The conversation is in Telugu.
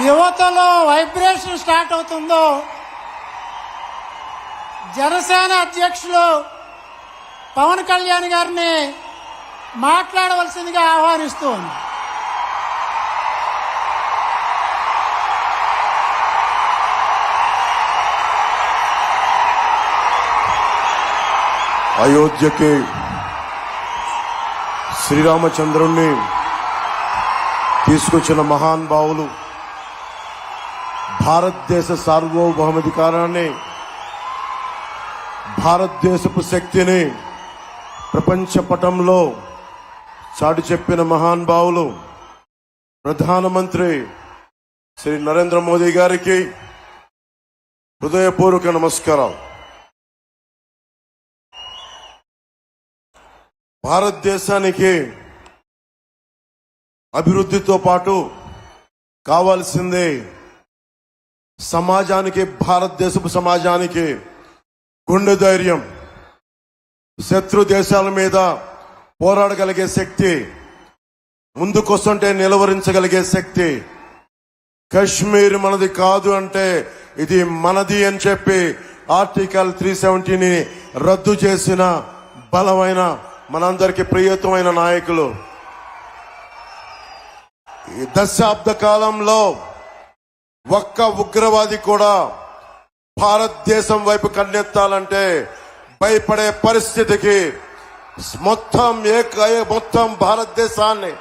యువతలో వైబ్రేషన్ స్టార్ట్ అవుతుందో జనసేన అధ్యక్షులు పవన్ కళ్యాణ్ గారిని మాట్లాడవలసిందిగా ఆహ్వానిస్తూ ఉంది. అయోధ్యకి శ్రీరామచంద్రుణ్ణి తీసుకొచ్చిన మహానుభావులు, భారతదేశ సార్వభౌమాధికారాన్ని, భారతదేశపు శక్తిని ప్రపంచ పటంలో చాటి చెప్పిన మహానుభావులు ప్రధానమంత్రి శ్రీ నరేంద్ర మోదీ గారికి హృదయపూర్వక నమస్కారాలు. భారతదేశానికి అభివృద్ధితో పాటు కావాల్సిందే సమాజానికి, భారతదేశపు సమాజానికి గుండె ధైర్యం, శత్రు దేశాల మీద పోరాడగలిగే శక్తి, ముందుకొస్తుంటే నిలవరించగలిగే శక్తి. కశ్మీర్ మనది కాదు అంటే ఇది మనది అని చెప్పి ఆర్టికల్ 370ని రద్దు చేసిన బలమైన, మనందరికీ ప్రియతమైన నాయకులు. ఈ దశాబ్ద కాలంలో ఒక్క ఉగ్రవాది కూడా భారతదేశం వైపు కన్నెత్తాలంటే భయపడే పరిస్థితికి మొత్తం భారతదేశాన్ని